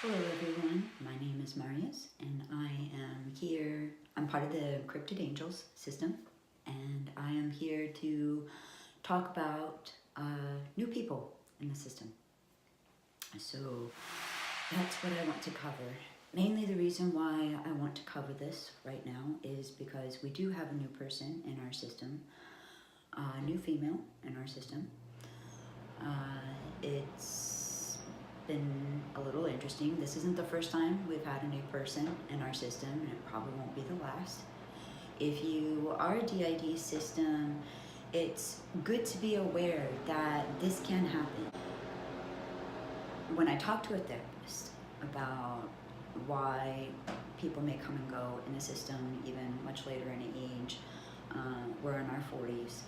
Hello everyone, my name is Marius and I am here, I'm part of the Cryptid Angels system and I am here to talk about new people in the system. So that's what I want to cover. Mainly the reason why I want to cover this right now is because we do have a new person in our system, a new female in our system. It's been a little interesting. This isn't the first time we've had a new person in our system, and it probably won't be the last. If you are a DID system, it's good to be aware that this can happen. When I talk to a therapist about why people may come and go in the system, even much later in age, we're in our 40s,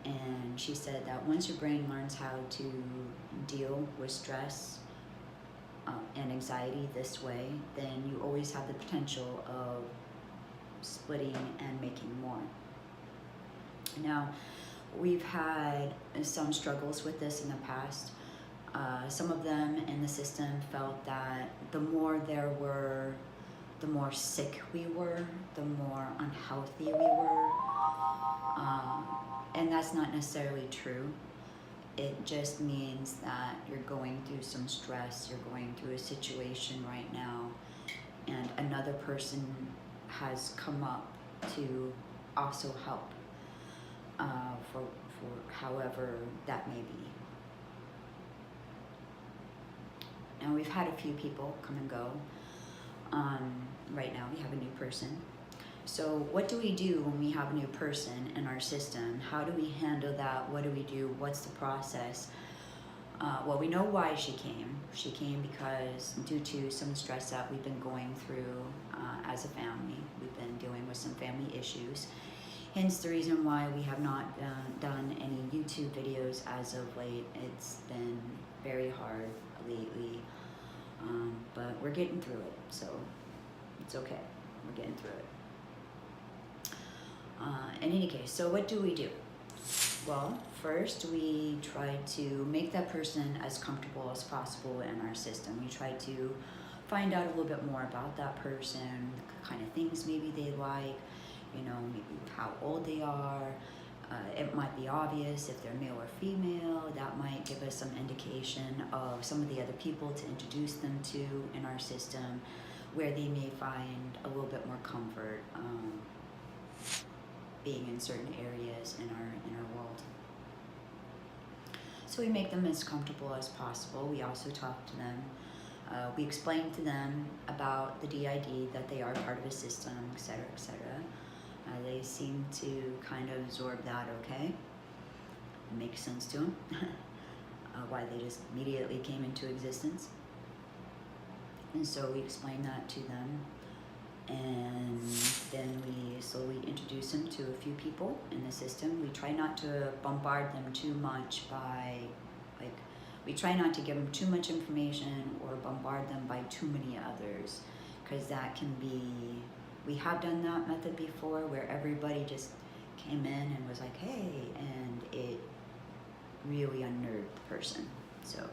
and she said that once your brain learns how to deal with stress and anxiety this way, then you always have the potential of splitting and making more. Now, we've had some struggles with this in the past. Some of them in the system felt that the more there were, the more sick we were, the more unhealthy we were. And that's not necessarily true. It just means that you're going through some stress, you're going through a situation right now, and another person has come up to also help for however that may be. Now we've had a few people come and go. Right now we have a new person. So what do we do when we have a new person in our system? How do we handle that? What do we do? What's the process? Well, we know why she came. She came because due to some stress that we've been going through as a family. We've been dealing with some family issues. Hence the reason why we have not done any YouTube videos as of late. It's been very hard lately, but we're getting through it, so it's okay. We're getting through it. In any case, so what do we do? Well, first we try to make that person as comfortable as possible in our system. We try to find out a little bit more about that person, the kind of things maybe they like, you know, maybe how old they are. It might be obvious if they're male or female. That might give us some indication of some of the other people to introduce them to in our system, where they may find a little bit more comfort being in certain areas in our world. So we make them as comfortable as possible. We also talk to them. We explain to them about the DID, that they are part of a system, etc., etc. They seem to kind of absorb that okay. It makes sense to them. Why they just immediately came into existence. And so we explain that to them. And then we slowly introduce them to a few people in the system. We try not to bombard them too much by, we try not to give them too much information or bombard them by too many others, because that can be, we have done that method before where everybody just came in and was like, hey, and it really unnerved the person. So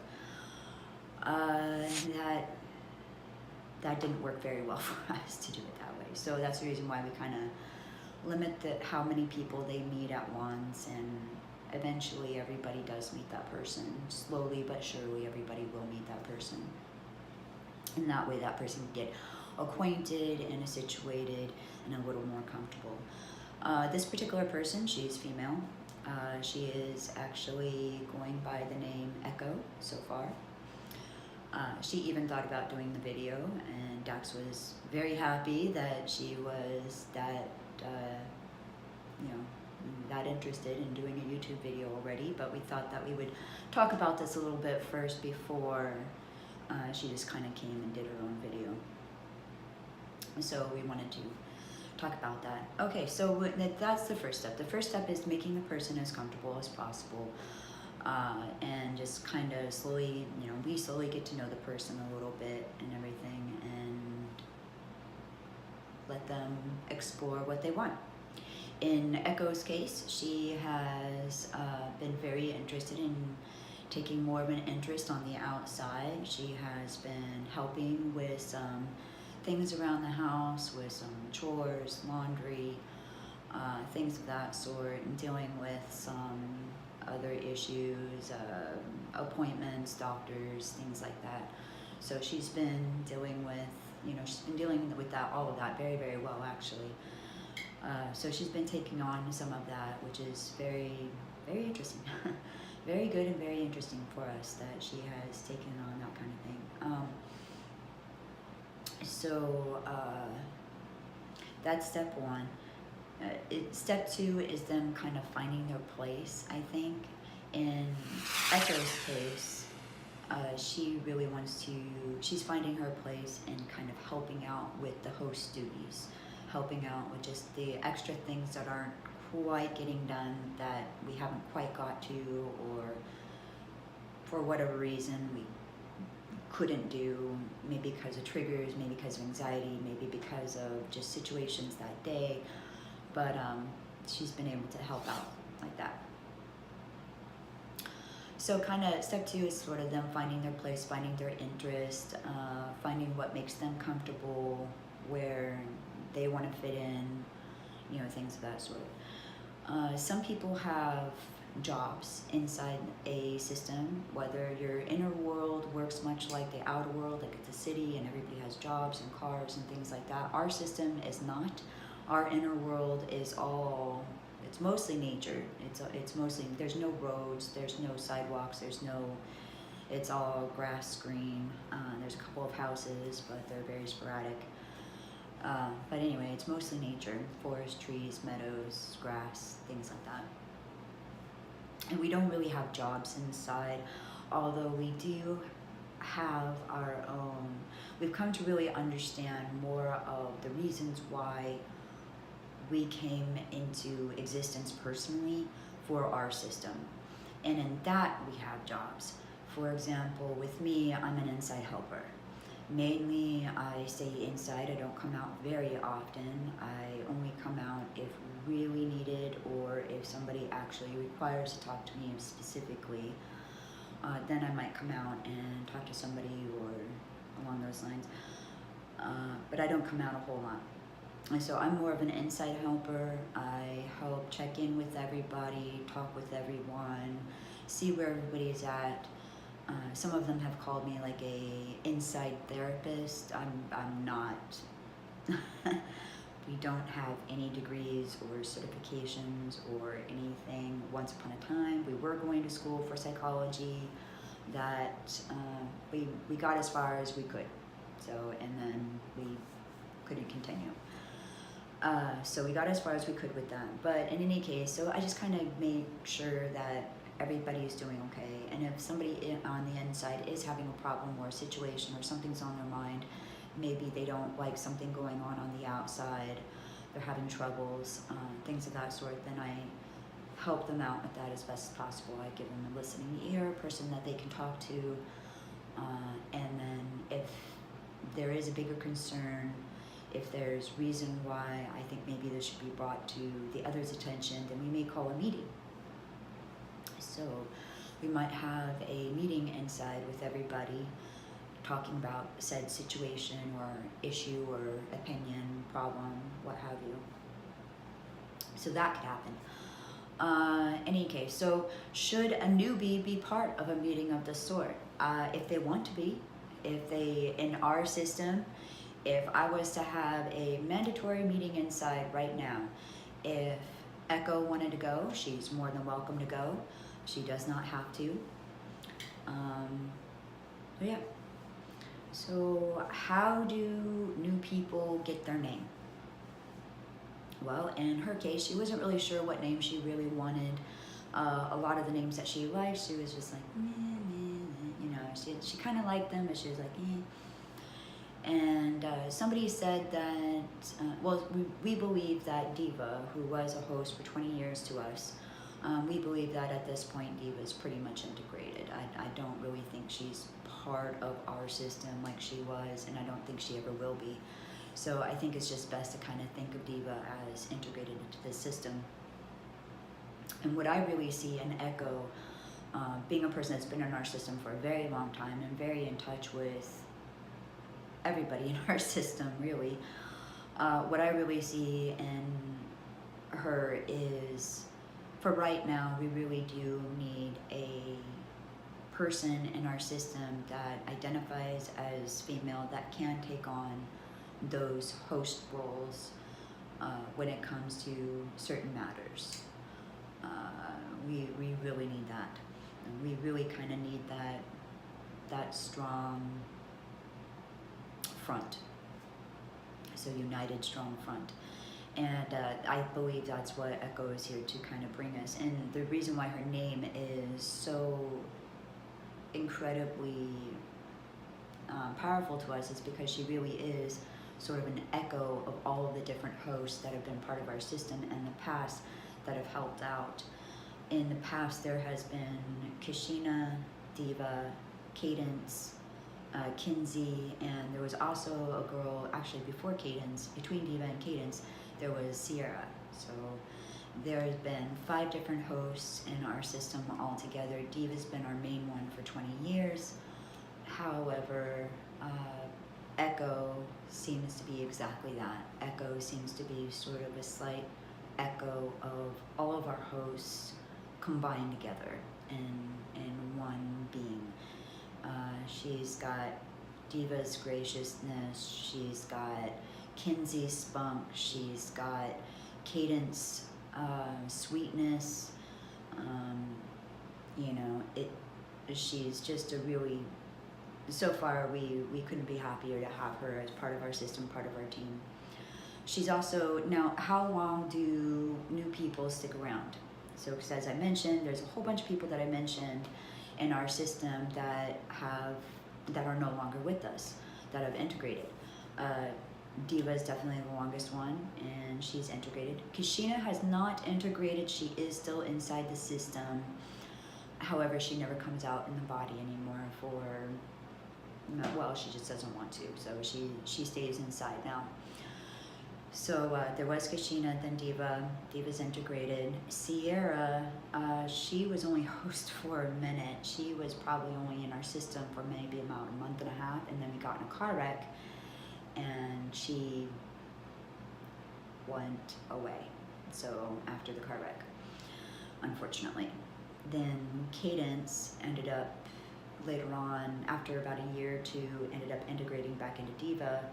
that didn't work very well for us to do it that way. So that's the reason why we kind of limit how many people they meet at once, and eventually everybody does meet that person. Slowly but surely everybody will meet that person. And that way that person can get acquainted and situated and a little more comfortable. This particular person, she's female. She is actually going by the name Echo so far. She even thought about doing the video, and Dax was very happy that she was that, that interested in doing a YouTube video already, but we thought that we would talk about this a little bit first before she just kind of came and did her own video. So we wanted to talk about that. Okay, so that's the first step. The first step is making the person as comfortable as possible. And just kind of slowly, we slowly get to know the person a little bit and everything, and let them explore what they want. In Echo's case, she has been very interested in taking more of an interest on the outside. She has been helping with some things around the house, with some chores, laundry, things of that sort, and dealing with some other issues, appointments, doctors, things like that. So she's been dealing with, she's been dealing with that, all of that very, very well, actually. So she's been taking on some of that, which is very, very interesting. Very good and very interesting for us that she has taken on that kind of thing. So that's step one. Step two is them kind of finding their place, I think. In Echo's case, she really wants to, she's finding her place in kind of helping out with the host duties, helping out with just the extra things that aren't quite getting done, that we haven't quite got to, or for whatever reason we couldn't do, maybe because of triggers, maybe because of anxiety, maybe because of just situations that day. But she's been able to help out like that. So kind of step two is sort of them finding their place, finding their interest, finding what makes them comfortable, where they want to fit in, things of that sort. Some people have jobs inside a system, whether your inner world works much like the outer world, like it's a city and everybody has jobs and cars and things like that. Our system is not. Our inner world is all, it's mostly nature. It's mostly, there's no roads, there's no sidewalks, it's all grass, green. There's a couple of houses, but they're very sporadic. But anyway, it's mostly nature, forest, trees, meadows, grass, things like that. And we don't really have jobs inside, although we do have our own. We've come to really understand more of the reasons why we came into existence personally for our system. And in that, we have jobs. For example, with me, I'm an inside helper. Mainly, I stay inside. I don't come out very often. I only come out if really needed, or if somebody actually requires to talk to me specifically. Then I might come out and talk to somebody or along those lines. But I don't come out a whole lot. And so I'm more of an inside helper. I help check in with everybody, talk with everyone, see where everybody's at. Some of them have called me like a inside therapist. I'm not. We don't have any degrees or certifications or anything. Once upon a time, we were going to school for psychology. That we got as far as we could. So, and then we couldn't continue. So we got as far as we could with that. But in any case, so I just kind of made sure that everybody is doing okay. And if somebody on the inside is having a problem or a situation or something's on their mind, maybe they don't like something going on the outside, they're having troubles, things of that sort, then I help them out with that as best as possible. I give them a listening ear, a person that they can talk to, and then if there is a bigger concern, if there's reason why I think maybe this should be brought to the other's attention, then we may call a meeting. So we might have a meeting inside with everybody talking about said situation or issue or opinion, problem, what have you. So that could happen. Any case, so should a newbie be part of a meeting of this sort? If they want to be, if they, in our system, if I was to have a mandatory meeting inside right now, if Echo wanted to go, she's more than welcome to go. She does not have to. Yeah. So how do new people get their name? Well, in her case, she wasn't really sure what name she really wanted. A lot of the names that she liked, she was just like, meh, meh, meh. You know, she kind of liked them, but she was like, eh. And somebody said that, well, we believe that Diva, who was a host for 20 years to us, we believe that at this point Diva is pretty much integrated. I don't really think she's part of our system like she was, and I don't think she ever will be. So I think it's just best to kind of think of Diva as integrated into the system. And what I really see in Echo being a person that's been in our system for a very long time and very in touch with everybody in our system, really, what I really see in her is, for right now, we really do need a person in our system that identifies as female that can take on those host roles when it comes to certain matters. We really need that. We really kind of need that strong front. So united, strong front. And I believe that's what Echo is here to kind of bring us. And the reason why her name is so incredibly powerful to us is because she really is sort of an echo of all of the different hosts that have been part of our system in the past that have helped out. In the past, there has been Kashina, Diva, Cadence, Kinsey, and there was also a girl, actually before Cadence, between Diva and Cadence, there was Sierra. So there's been 5 different hosts in our system altogether. Diva's been our main one for 20 years. However, Echo seems to be exactly that. Echo seems to be sort of a slight echo of all of our hosts combined together in one being. She's got Diva's graciousness, she's got Kinsey's spunk, she's got Cadence sweetness, you know, she's just a really, so far we couldn't be happier to have her as part of our system, part of our team. She's also, now how long do new people stick around? So, because as I mentioned, there's a whole bunch of people that I mentioned in our system that are no longer with us, that have integrated. Diva is definitely the longest one, and she's integrated. Kashina has not integrated. She is still inside the system. However, she never comes out in the body anymore for, well, she just doesn't want to. So she stays inside now. So there was Kashina, then Diva. Diva's integrated. Sierra, she was only host for a minute. She was probably only in our system for maybe about a month and a half, and then we got in a car wreck, and she went away. So after the car wreck, unfortunately. Then Cadence ended up later on, after about a year or two, ended up integrating back into Diva.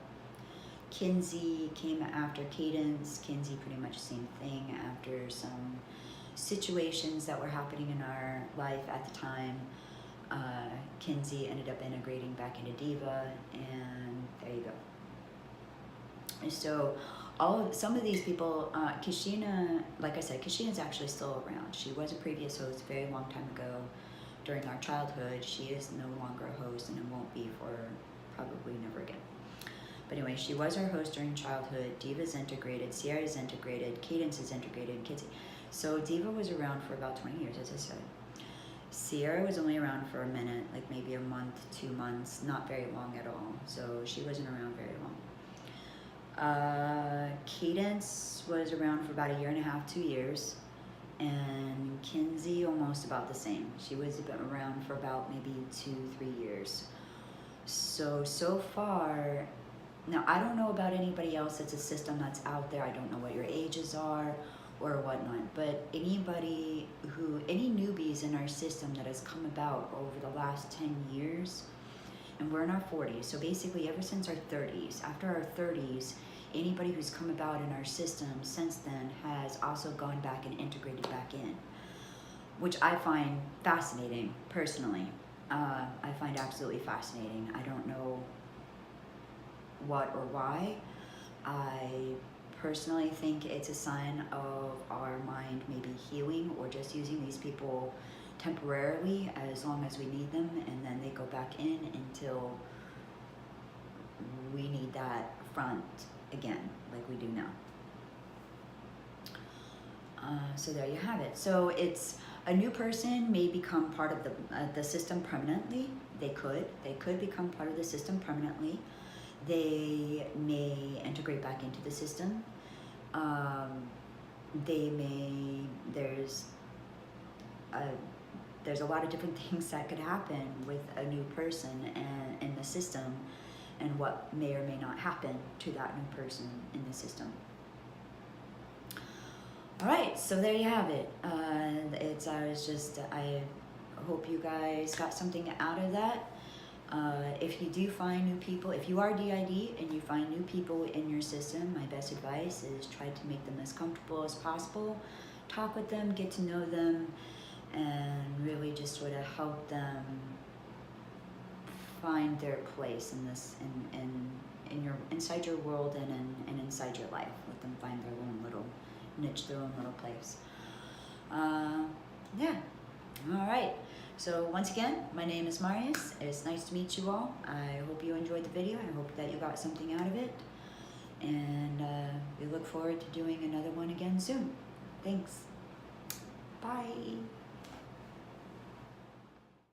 Kinsey came after Cadence. Kinsey pretty much the same thing after some situations that were happening in our life at the time. Kinsey ended up integrating back into Diva, and there you go. So some of these people, Kashina, like I said, Kashina's actually still around. She was a previous host a very long time ago during our childhood. She is no longer a host, and it won't be for probably never again. But anyway, she was our host during childhood. Diva's integrated, Sierra's integrated, Cadence is integrated, Kinsey. So Diva was around for about 20 years, as I said. Sierra was only around for a minute, like maybe a month, 2 months, not very long at all. So she wasn't around very long. Cadence was around for about 1.5 years, 2 years. And Kinsey almost about the same. She was around for about maybe 2-3 years. So far, now, I don't know about anybody else that's a system that's out there. I don't know what your ages are or whatnot, but any newbies in our system that has come about over the last 10 years, and we're in our 40s, so basically ever since our 30s, after our 30s, anybody who's come about in our system since then has also gone back and integrated back in, which I find fascinating, personally. I find absolutely fascinating. I don't know what or why. I personally think it's a sign of our mind maybe healing, or just using these people temporarily as long as we need them, and then they go back in until we need that front again, like we do now. So there you have it. So it's a new person may become part of the system permanently. They could become part of the system permanently. They may integrate back into the system. There's a there's a lot of different things that could happen with a new person and in the system, and what may or may not happen to that new person in the system. All right, so there you have it. I hope you guys got something out of that. If you do find new people, if you are DID and you find new people in your system, my best advice is try to make them as comfortable as possible. Talk with them, get to know them, and really just sort of help them find their place in this, in your, inside your world and inside your life. Let them find their own little niche, their own little place. Yeah. All right. So once again, my name is Marius. It's nice to meet you all. I hope you enjoyed the video. I hope that you got something out of it. And we look forward to doing another one again soon. Thanks. Bye.